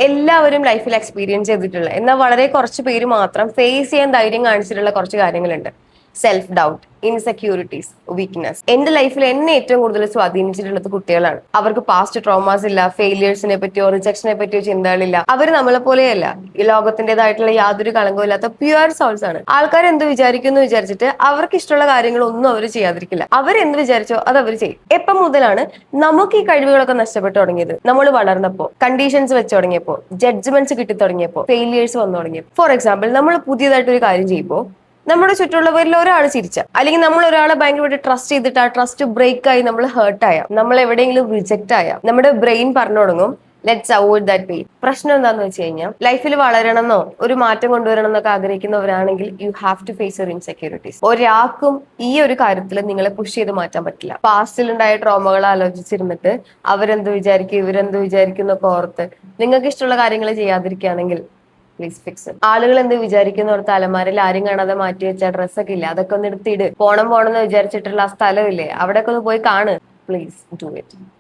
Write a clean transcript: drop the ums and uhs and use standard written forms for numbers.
എല്ലാവരും ലൈഫിൽ എക്സ്പീരിയൻസ് ചെയ്തിട്ടുള്ള, എന്നാൽ വളരെ കുറച്ച് പേര് മാത്രം ഫേസ് ചെയ്യാൻ ധൈര്യം കാണിച്ചിട്ടുള്ള കുറച്ച് കാര്യങ്ങളുണ്ട്. Self doubt, insecurities, weakness. എന്റെ ലൈഫിൽ എന്നെ ഏറ്റവും കൂടുതൽ സ്വാധീനിച്ചിട്ടുള്ളത് കുട്ടികളാണ്. അവർക്ക് പാസ്റ്റ് ട്രോമാസ് ഇല്ല, ഫെയിലിയേഴ്സിനെ പറ്റിയോ റിജക്ഷനെ പറ്റിയോ ചിന്തകളില്ല. അവർ നമ്മളെ പോലെയല്ല, ഈ ലോകത്തിന്റേതായിട്ടുള്ള യാതൊരു കളങ്കവും ഇല്ലാത്ത പ്യുവർ സോൾസ് ആണ്. ആൾക്കാർ എന്ത് വിചാരിക്കുന്നു വിചാരിച്ചിട്ട് അവർക്ക് ഇഷ്ടമുള്ള കാര്യങ്ങളൊന്നും അവർ ചെയ്യാതിരിക്കില്ല. അവരെന്ത് വിചാരിച്ചോ അത് അവർ ചെയ്യും. എപ്പം മുതലാണ് നമുക്ക് ഈ കഴിവുകളൊക്കെ നഷ്ടപ്പെട്ടു തുടങ്ങിയത്? നമ്മൾ വളർന്നപ്പോ, കണ്ടീഷൻസ് വെച്ച് തുടങ്ങിയപ്പോ, ജഡ്ജ്മെന്റ്സ് കിട്ടി തുടങ്ങിയപ്പോ, ഫെയിലിയേഴ്സ് വന്നു തുടങ്ങിയപ്പോ. ഫോർ എക്സാമ്പിൾ, നമ്മൾ പുതിയതായിട്ട് ഒരു കാര്യം ചെയ്യുമ്പോൾ നമ്മുടെ ചുറ്റുള്ളവരിൽ ഒരാൾ ചിരിച്ച, അല്ലെങ്കിൽ നമ്മൾ ഒരാളെ ഭയങ്കരമായിട്ട് ട്രസ്റ്റ് ചെയ്തിട്ട് ആ ട്രസ്റ്റ് ബ്രേക്ക് ആയി നമ്മൾ ഹേർട്ട് ആയ, നമ്മൾ എവിടെയെങ്കിലും റിജക്ട് ആയ, നമ്മുടെ ബ്രെയിൻ പറഞ്ഞു തുടങ്ങും ലെറ്റ്സ് അവോയ്ഡ് ദാറ്റ് പെയിൻ. പ്രശ്നം എന്താന്ന് വെച്ച് കഴിഞ്ഞാൽ, ലൈഫിൽ വളരണമെന്നോ ഒരു മാറ്റം കൊണ്ടുവരണം എന്നൊക്കെ ആഗ്രഹിക്കുന്നവരാണെങ്കിൽ you have to face your insecurities. ഒരാൾക്കും ഈ ഒരു കാര്യത്തിൽ നിങ്ങളെ പുഷ് ചെയ്ത് മാറ്റാൻ പറ്റില്ല. പാസ്റ്റിൽ ഉണ്ടായ ട്രോമകൾ ആലോചിച്ചിരുന്നിട്ട് അവരെന്ത് വിചാരിക്കും ഇവരെന്ത് വിചാരിക്കും എന്നൊക്കെ ഓർത്ത് നിങ്ങൾക്ക് ഇഷ്ടമുള്ള കാര്യങ്ങൾ ചെയ്യാതിരിക്കുകയാണെങ്കിൽ പ്ലീസ് ഫിക്സ്. ആളുകൾ എന്ത് വിചാരിക്കുന്ന ഓർത്ത് അലമാരയിൽ ആരും കാണാതെ മാറ്റി വെച്ച ഡ്രസ്സൊക്കെ ഇല്ലേ, അതൊക്കെ ഒന്ന് എടുത്തിട്. പോണം എന്ന് വിചാരിച്ചിട്ടുള്ള ആ സ്ഥലമില്ലേ, അവിടെയൊക്കെ ഒന്ന് പോയി കാണ്. Please do it.